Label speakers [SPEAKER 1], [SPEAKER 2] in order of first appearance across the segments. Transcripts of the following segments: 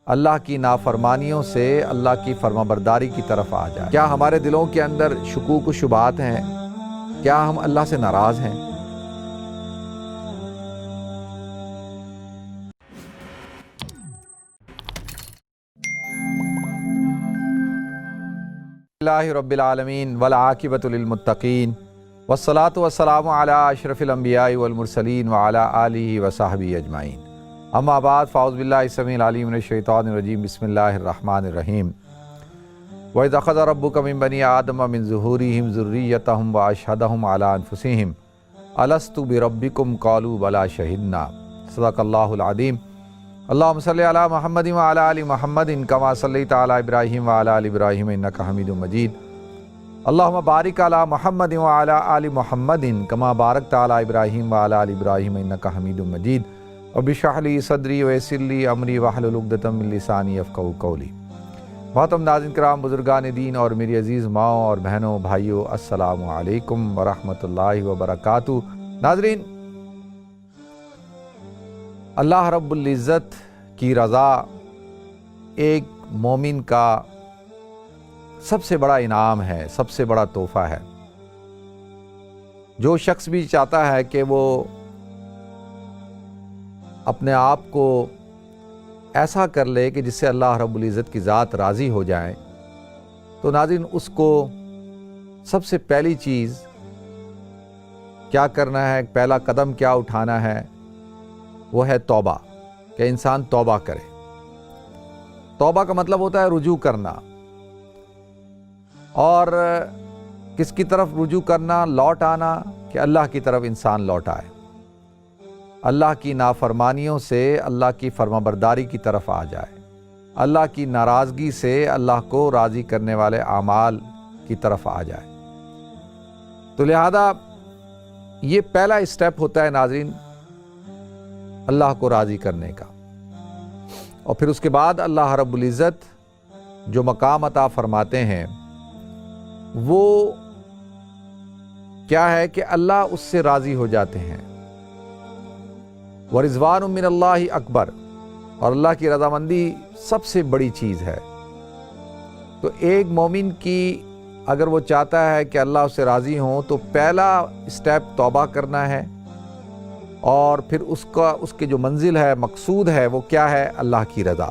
[SPEAKER 1] اللہ کی نافرمانیوں سے اللہ کی فرمانبرداری کی طرف آ جائے؟ کیا ہمارے دلوں کے اندر شکوک و شبہات ہیں؟ کیا ہم اللہ سے ناراض ہیں؟ اللہ رب العالمین والعاقبۃ للمتقین والصلاۃ والسلام علی اشرف الانبیاء والمرسلین وعلی آلہ وصحبہ اجمعین، اما بعد، فاعوذ باللہ السمیع العلیم من الشیطان الرجیم، بسم اللہ الرحمن الرحیم۔ وَإِذْ أَخَذَ رَبُّكَ مِن بَنِي آدَمَ مِن ظُهُورِهِمْ ذُرِّيَّتَهُمْ وَأَشْهَدَهُمْ عَلَىٰ أَنفُسِهِمْ أَلَسْتُ بِرَبِّكُمْ قَالُوا بَلَىٰ شَهِدْنَا، صدق اللہ العظیم۔ اللہم صلی علی محمد وعلی آل محمد کما صلیت علی ابراہیم وعلی آل ابراہیم انک حمید مجید۔ اللہم بارک علی محمد وعلی آل محمد کما بارکت علی ابراہیم وعلی آل ابراہیم انک حمید مجید۔ رب اشرح لی صدری ویسر لی امری واحلل عقدۃ من لسانی یفقہوا قولی۔ محترم ناظرین کرام، بزرگان دین اور میری عزیز ماؤں اور بہنوں بھائیوں، السلام علیکم ورحمۃ اللہ وبرکاتہ۔ ناظرین، اللہ رب العزت کی رضا ایک مومن کا سب سے بڑا انعام ہے، سب سے بڑا تحفہ ہے۔ جو شخص بھی چاہتا ہے کہ وہ اپنے آپ کو ایسا کر لے کہ جس سے اللہ رب العزت کی ذات راضی ہو جائے، تو ناظرین اس کو سب سے پہلی چیز کیا کرنا ہے، پہلا قدم کیا اٹھانا ہے، وہ ہے توبہ، کہ انسان توبہ کرے۔ توبہ کا مطلب ہوتا ہے رجوع کرنا، اور کس کی طرف رجوع کرنا؟ لوٹ آنا، کہ اللہ کی طرف انسان لوٹ آئے، اللہ کی نافرمانیوں سے اللہ کی فرمانبرداری کی طرف آ جائے، اللہ کی ناراضگی سے اللہ کو راضی کرنے والے اعمال کی طرف آ جائے۔ تو لہذا یہ پہلا اسٹیپ ہوتا ہے ناظرین اللہ کو راضی کرنے کا۔ اور پھر اس کے بعد اللہ رب العزت جو مقام عطا فرماتے ہیں وہ کیا ہے کہ اللہ اس سے راضی ہو جاتے ہیں۔ وَرِضْوَانٌ مِّنَ اللَّهِ اکبر، اور اللہ کی رضامندی سب سے بڑی چیز ہے۔ تو ایک مومن کی اگر وہ چاہتا ہے کہ اللہ اس سے راضی ہوں تو پہلا اسٹیپ توبہ کرنا ہے، اور پھر اس کے جو منزل ہے، مقصود ہے، وہ کیا ہے؟ اللہ کی رضا۔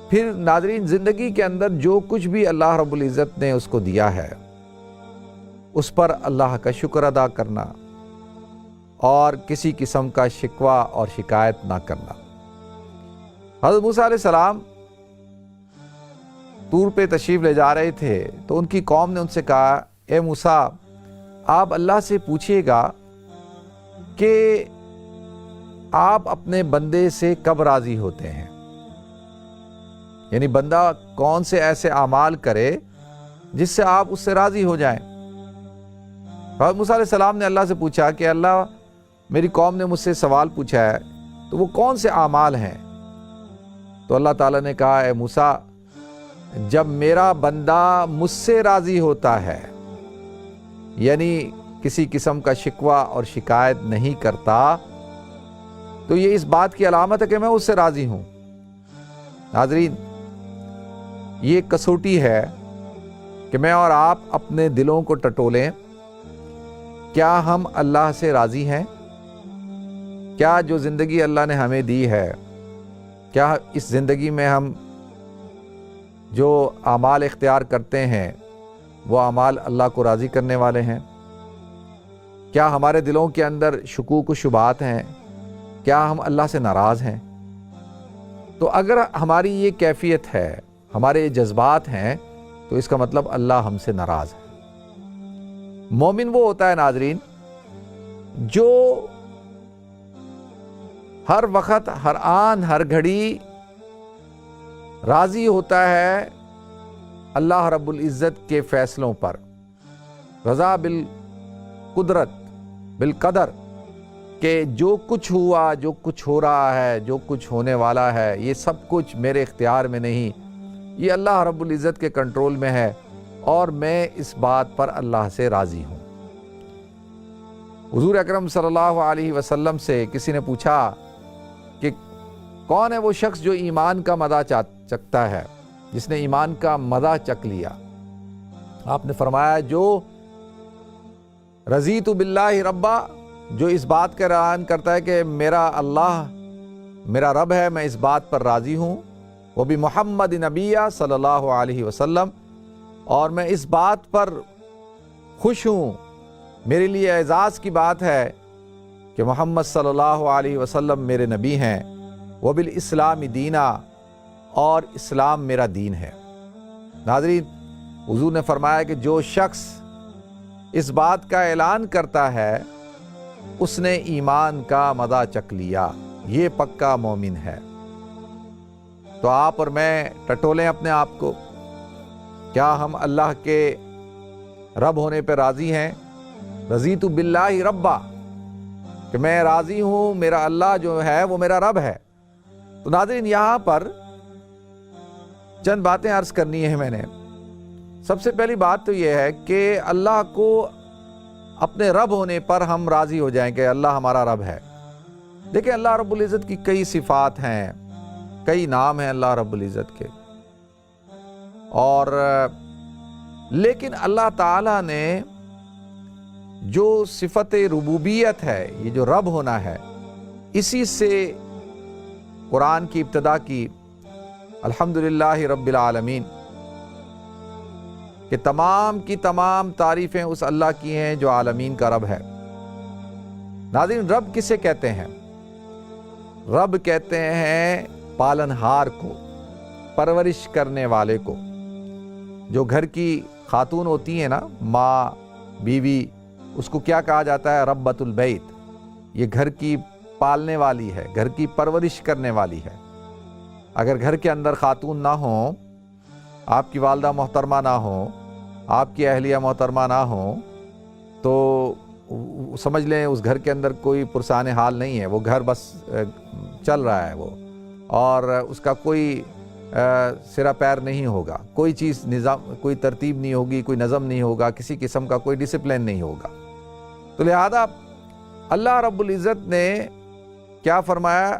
[SPEAKER 1] پھر ناظرین زندگی کے اندر جو کچھ بھی اللہ رب العزت نے اس کو دیا ہے اس پر اللہ کا شکر ادا کرنا، اور کسی قسم کا شکوہ اور شکایت نہ کرنا۔ حضرت موسیٰ علیہ السلام طور پہ تشریف لے جا رہے تھے تو ان کی قوم نے ان سے کہا، اے موسیٰ، آپ اللہ سے پوچھئے گا کہ آپ اپنے بندے سے کب راضی ہوتے ہیں، یعنی بندہ کون سے ایسے اعمال کرے جس سے آپ اس سے راضی ہو جائیں۔ حضرت موسیٰ علیہ السلام نے اللہ سے پوچھا کہ اللہ، میری قوم نے مجھ سے سوال پوچھا ہے تو وہ کون سے اعمال ہیں؟ تو اللہ تعالیٰ نے کہا، اے موسیٰ، جب میرا بندہ مجھ سے راضی ہوتا ہے، یعنی کسی قسم کا شکوہ اور شکایت نہیں کرتا، تو یہ اس بات کی علامت ہے کہ میں اس سے راضی ہوں۔ ناظرین، یہ کسوٹی ہے کہ میں اور آپ اپنے دلوں کو ٹٹولیں، کیا ہم اللہ سے راضی ہیں؟ کیا جو زندگی اللہ نے ہمیں دی ہے، کیا اس زندگی میں ہم جو اعمال اختیار کرتے ہیں وہ اعمال اللہ کو راضی کرنے والے ہیں؟ کیا ہمارے دلوں کے اندر شکوک و شبہات ہیں؟ کیا ہم اللہ سے ناراض ہیں؟ تو اگر ہماری یہ کیفیت ہے، ہمارے یہ جذبات ہیں، تو اس کا مطلب اللہ ہم سے ناراض ہے۔ مومن وہ ہوتا ہے ناظرین جو ہر وقت، ہر آن، ہر گھڑی راضی ہوتا ہے اللہ رب العزت کے فیصلوں پر، رضا بالقدرت، بالقدر، کہ جو کچھ ہوا، جو کچھ ہو رہا ہے، جو کچھ ہونے والا ہے، یہ سب کچھ میرے اختیار میں نہیں، یہ اللہ رب العزت کے کنٹرول میں ہے، اور میں اس بات پر اللہ سے راضی ہوں۔ حضور اکرم صلی اللہ علیہ وسلم سے کسی نے پوچھا کہ کون ہے وہ شخص جو ایمان کا مزہ چکھتا ہے، جس نے ایمان کا مزہ چکھ لیا؟ آپ نے فرمایا جو رضیت باللہ ربا، جو اس بات کا اعلان کرتا ہے کہ میرا اللہ میرا رب ہے، میں اس بات پر راضی ہوں، وہ بھی محمد نبیہ صلی اللہ علیہ وسلم، اور میں اس بات پر خوش ہوں، میرے لیے اعزاز کی بات ہے کہ محمد صلی اللہ علیہ وسلم میرے نبی ہیں، وہ بالاسلام دینا، اور اسلام میرا دین ہے۔ ناظرین، حضور نے فرمایا کہ جو شخص اس بات کا اعلان کرتا ہے اس نے ایمان کا مزہ چکھ لیا، یہ پکا مومن ہے۔ تو آپ اور میں ٹٹولیں اپنے آپ کو، کیا ہم اللہ کے رب ہونے پہ راضی ہیں؟ رضیت باللہ ربا، کہ میں راضی ہوں، میرا اللہ جو ہے وہ میرا رب ہے۔ تو ناظرین، یہاں پر چند باتیں عرض کرنی ہیں میں نے۔ سب سے پہلی بات تو یہ ہے کہ اللہ کو اپنے رب ہونے پر ہم راضی ہو جائیں کہ اللہ ہمارا رب ہے۔ دیکھیں، اللہ رب العزت کی کئی صفات ہیں، کئی نام ہیں اللہ رب العزت کے، اور لیکن اللہ تعالیٰ نے جو صفت ربوبیت ہے، یہ جو رب ہونا ہے، اسی سے قرآن کی ابتدا کی، الحمدللہ رب العالمین، کہ تمام کی تمام تعریفیں اس اللہ کی ہیں جو عالمین کا رب ہے۔ ناظرین، رب کسے کہتے ہیں؟ رب کہتے ہیں پالنہار کو، پرورش کرنے والے کو۔ جو گھر کی خاتون ہوتی ہیں نا، ماں، بیوی، اس کو کیا کہا جاتا ہے؟ ربۃ البیت۔ یہ گھر کی پالنے والی ہے، گھر کی پرورش کرنے والی ہے۔ اگر گھر کے اندر خاتون نہ ہوں، آپ کی والدہ محترمہ نہ ہوں، آپ کی اہلیہ محترمہ نہ ہوں، تو سمجھ لیں اس گھر کے اندر کوئی پرسان حال نہیں ہے، وہ گھر بس چل رہا ہے وہ، اور اس کا کوئی سرا پیر نہیں ہوگا، کوئی چیز نظام، کوئی ترتیب نہیں ہوگی، کوئی نظم نہیں ہوگا، کسی قسم کا کوئی ڈسپلن نہیں ہوگا۔ تو لہذا اللہ رب العزت نے کیا فرمایا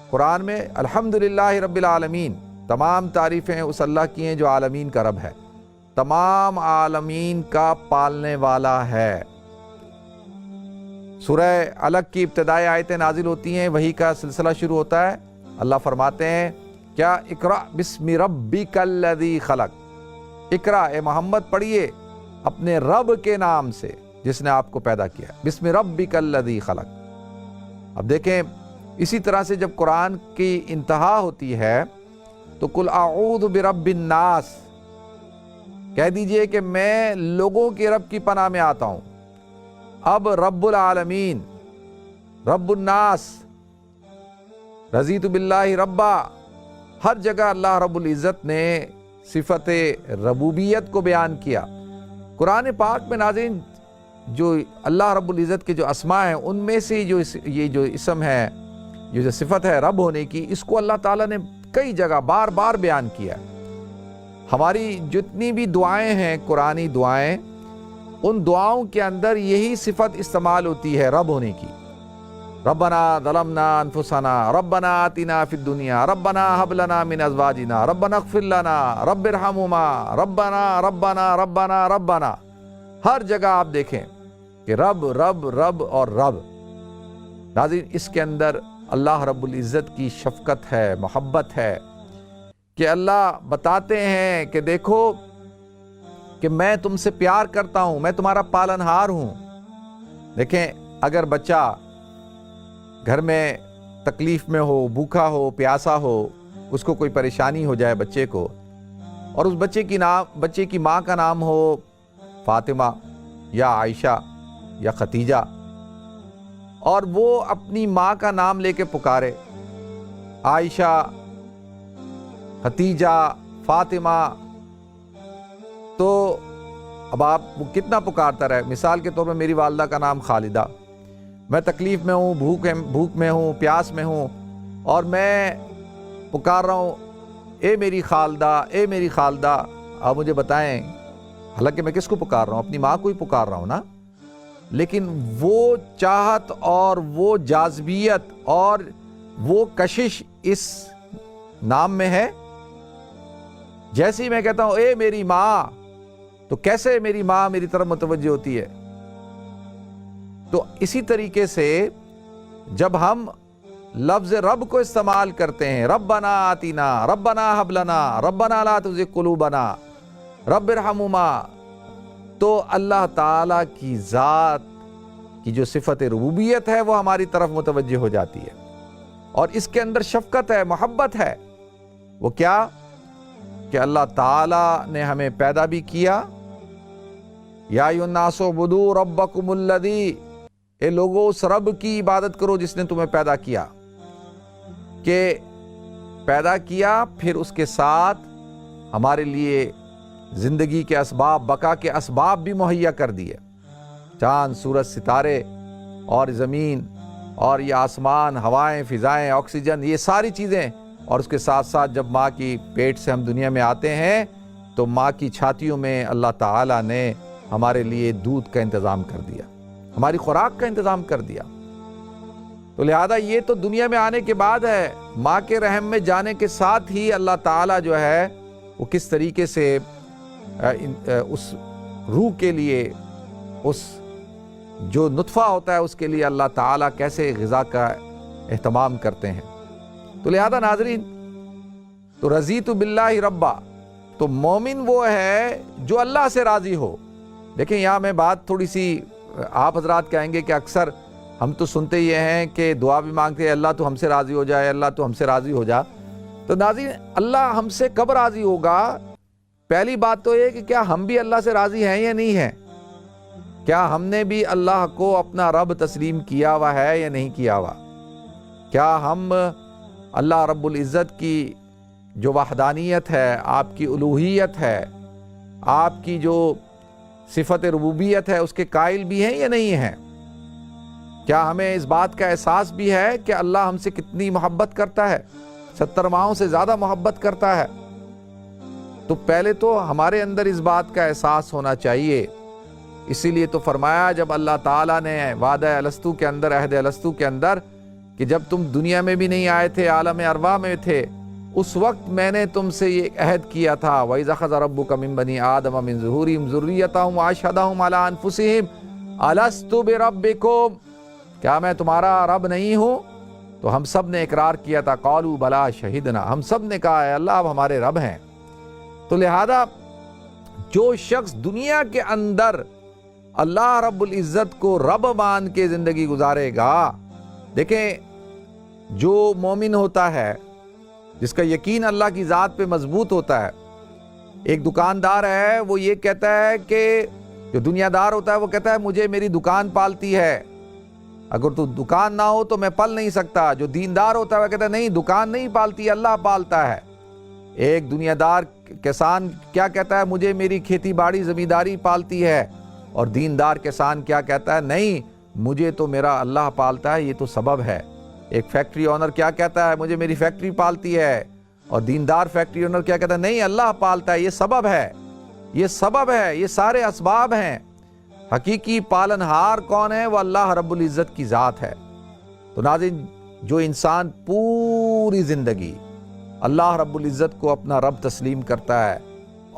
[SPEAKER 1] قرآن میں؟ الحمدللہ رب العالمین، تمام تعریفیں اس اللہ کی ہیں جو عالمین کا رب ہے، تمام عالمین کا پالنے والا ہے۔ سورہ علق کی ابتدائی آیتیں نازل ہوتی ہیں، وحی کا سلسلہ شروع ہوتا ہے۔ اللہ فرماتے ہیں کیا؟ اقرأ بسم ربک الذی خلق، اقرأ اے محمد پڑھیے اپنے رب کے نام سے جس نے آپ کو پیدا کیا، بسم ربک الذی خلق۔ اب دیکھیں، اسی طرح سے جب قرآن کی انتہا ہوتی ہے تو قل اعوذ برب الناس، کہہ دیجئے کہ میں لوگوں کے رب کی پناہ میں آتا ہوں۔ اب رب العالمین، رب الناس، رضیت باللہ ربا، ہر جگہ اللہ رب العزت نے صفت ربوبیت کو بیان کیا۔ قرآن پاک میں ناظرین جو اللہ رب العزت کے جو اسماء ہیں، ان میں سے یہ جو اسم ہے، یہ جو صفت ہے رب ہونے کی، اس کو اللہ تعالیٰ نے کئی جگہ بار بار بیان کیا۔ ہماری جتنی بھی دعائیں ہیں، قرآنی دعائیں، ان دعاؤں کے اندر یہی صفت استعمال ہوتی ہے رب ہونے کی۔ ربنا ظلمنا انفسنا، ربنا آتنا فی الدنیا، ربنا ہب لنا من ازواجنا، ربنا اغفر لنا، رب ارحمہما، ربنا ربنا ربنا ربنا۔ ہر جگہ آپ دیکھیں کہ رب رب رب اور رب۔ ناظرین، اس کے اندر اللہ رب العزت کی شفقت ہے، محبت ہے، کہ اللہ بتاتے ہیں کہ دیکھو کہ میں تم سے پیار کرتا ہوں، میں تمہارا پالنہار ہوں۔ دیکھیں، اگر بچہ گھر میں تکلیف میں ہو، بھوکا ہو، پیاسا ہو، اس کو کوئی پریشانی ہو جائے بچے کو، اور اس بچے کی ماں کا نام ہو فاطمہ یا عائشہ یا ختیجہ، اور وہ اپنی ماں کا نام لے کے پکارے، عائشہ، ختیجہ، فاطمہ، تو اب آپ کتنا پکارتا رہے؟ مثال کے طور پر میری والدہ کا نام خالدہ، میں تکلیف میں ہوں، بھوک میں ہوں، پیاس میں ہوں، اور میں پکار رہا ہوں اے میری خالدہ، اے میری خالدہ۔ آپ مجھے بتائیں، حالانکہ میں کس کو پکار رہا ہوں؟ اپنی ماں کو ہی پکار رہا ہوں نا، لیکن وہ چاہت اور وہ جاذبیت اور وہ کشش اس نام میں ہے؟ جیسے ہی میں کہتا ہوں اے میری ماں، تو کیسے میری ماں میری طرف متوجہ ہوتی ہے؟ تو اسی طریقے سے جب ہم لفظ رب کو استعمال کرتے ہیں، ربنا آتینا، ربنا حب لنا، ربنا لا تزغ قلوبنا، رب ارحمہما، تو اللہ تعالیٰ کی ذات کی جو صفت ربوبیت ہے وہ ہماری طرف متوجہ ہو جاتی ہے، اور اس کے اندر شفقت ہے، محبت ہے۔ وہ کیا؟ کہ اللہ تعالیٰ نے ہمیں پیدا بھی کیا، یا ایھا الناس اعبدوا ربکم الذی، اے لوگو اس رب کی عبادت کرو جس نے تمہیں پیدا کیا، کہ پیدا کیا پھر اس کے ساتھ ہمارے لیے زندگی کے اسباب، بقا کے اسباب بھی مہیا کر دیے، چاند، سورج، ستارے اور زمین اور یہ آسمان، ہوائیں، فضائیں، آکسیجن، یہ ساری چیزیں، اور اس کے ساتھ ساتھ جب ماں کی پیٹ سے ہم دنیا میں آتے ہیں تو ماں کی چھاتیوں میں اللہ تعالیٰ نے ہمارے لیے دودھ کا انتظام کر دیا، ہماری خوراک کا انتظام کر دیا۔ تو لہذا یہ تو دنیا میں آنے کے بعد ہے، ماں کے رحم میں جانے کے ساتھ ہی اللہ تعالیٰ جو ہے وہ کس طریقے سے اس روح کے لیے، اس جو نطفہ ہوتا ہے اس کے لیے اللہ تعالیٰ کیسے غذا کا اہتمام کرتے ہیں۔ تو لہذا ناظرین، تو رضیت باللہ ربا، تو مومن وہ ہے جو اللہ سے راضی ہو۔ دیکھیں یہاں میں بات تھوڑی سی، آپ حضرات کہیں گے کہ اکثر ہم تو سنتے یہ ہیں کہ دعا بھی مانگتے ہیں اللہ تو ہم سے راضی ہو جائے، اللہ تو ہم سے راضی ہو جا۔ تو ناظرین، اللہ ہم سے کب راضی ہوگا؟ پہلی بات تو یہ کہ کیا ہم بھی اللہ سے راضی ہیں یا نہیں ہیں؟ کیا ہم نے بھی اللہ کو اپنا رب تسلیم کیا ہوا ہے یا نہیں کیا ہوا؟ کیا ہم اللہ رب العزت کی جو وحدانیت ہے، آپ کی الوہیت ہے، آپ کی جو صفت ربوبیت ہے اس کے قائل بھی ہیں یا نہیں ہیں؟ کیا ہمیں اس بات کا احساس بھی ہے کہ اللہ ہم سے کتنی محبت کرتا ہے، 70 ماہوں سے زیادہ محبت کرتا ہے؟ تو پہلے تو ہمارے اندر اس بات کا احساس ہونا چاہیے۔ اسی لیے تو فرمایا جب اللہ تعالیٰ نے وعدہ الستو کے اندر، عہد الستو کے اندر، کہ جب تم دنیا میں بھی نہیں آئے تھے، عالم ارواح میں تھے، اس وقت میں نے تم سے یہ عہد کیا تھا، وَإِذْ أَخَذَ رَبُّكَ مِن بَنِي آدَمَ مِن ظُهُورِهِمْ ذُرِّيَّتَهُمْ وَأَشْهَدَهُمْ عَلَىٰ أَنفُسِهِمْ أَلَسْتُ بِرَبِّكُمْ، کیا میں تمہارا رب نہیں ہوں؟ تو ہم سب نے اقرار کیا تھا، قَالُوا بَلَىٰ شَهِدْنَا، ہم سب نے کہا ہے اللہ اب ہمارے رب ہیں۔ تو لہذا جو شخص دنیا کے اندر اللہ رب العزت کو رب مان کے زندگی گزارے گا، دیکھیں جو مومن ہوتا ہے، جس کا یقین اللہ کی ذات پہ مضبوط ہوتا ہے، ایک دکاندار ہے وہ یہ کہتا ہے کہ جو دنیا دار ہوتا ہے وہ کہتا ہے مجھے میری دکان پالتی ہے، اگر تو دکان نہ ہو تو میں پل نہیں سکتا۔ جو دیندار ہوتا ہے وہ کہتا ہے نہیں، دکان نہیں پالتی، اللہ پالتا ہے۔ ایک دنیا دار کسان کیا کہتا ہے؟ مجھے میری کھیتی باڑی زمینداری پالتی ہے۔ اور دیندار کسان کیا کہتا ہے؟ نہیں، مجھے تو میرا اللہ پالتا ہے، یہ تو سبب ہے۔ ایک فیکٹری اونر کیا کہتا ہے؟ مجھے میری فیکٹری پالتی ہے۔ اور دیندار فیکٹری اونر کیا کہتا ہے؟ نہیں، اللہ پالتا ہے، یہ سبب ہے، یہ سبب ہے، یہ سارے اسباب ہیں۔ حقیقی پالنہار کون ہے؟ وہ اللہ رب العزت کی ذات ہے۔ تو ناظرین، جو انسان پوری زندگی اللہ رب العزت کو اپنا رب تسلیم کرتا ہے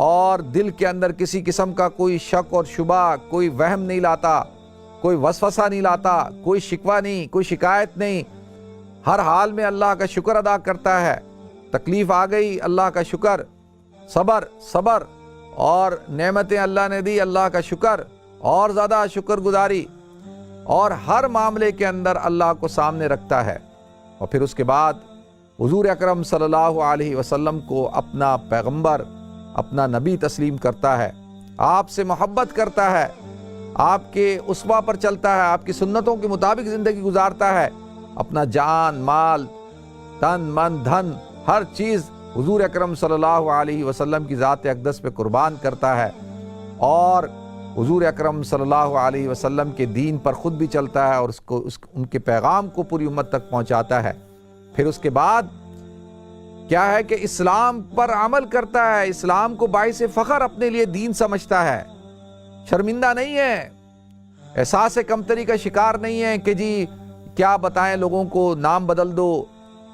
[SPEAKER 1] اور دل کے اندر کسی قسم کا کوئی شک اور شبہ، کوئی وہم نہیں لاتا، کوئی وسوسہ نہیں لاتا، کوئی شکوہ نہیں، کوئی شکایت نہیں، ہر حال میں اللہ کا شکر ادا کرتا ہے۔ تکلیف آ گئی، اللہ کا شکر، صبر، اور نعمتیں اللہ نے دی، اللہ کا شکر، اور زیادہ شکر گزاری، اور ہر معاملے کے اندر اللہ کو سامنے رکھتا ہے۔ اور پھر اس کے بعد حضور اکرم صلی اللہ علیہ وسلم کو اپنا پیغمبر، اپنا نبی تسلیم کرتا ہے، آپ سے محبت کرتا ہے، آپ کے اسوہ پر چلتا ہے، آپ کی سنتوں کے مطابق زندگی گزارتا ہے، اپنا جان، مال، تن، من، دھن، ہر چیز حضور اکرم صلی اللہ علیہ وسلم کی ذات اقدس پہ قربان کرتا ہے، اور حضور اکرم صلی اللہ علیہ وسلم کے دین پر خود بھی چلتا ہے اور ان کے پیغام کو پوری امت تک پہنچاتا ہے۔ پھر اس کے بعد کیا ہے کہ اسلام پر عمل کرتا ہے، اسلام کو باعث فخر اپنے لیے دین سمجھتا ہے، شرمندہ نہیں ہے، احساس کمتری کا شکار نہیں ہے کہ جی کیا بتائیں لوگوں کو، نام بدل دو،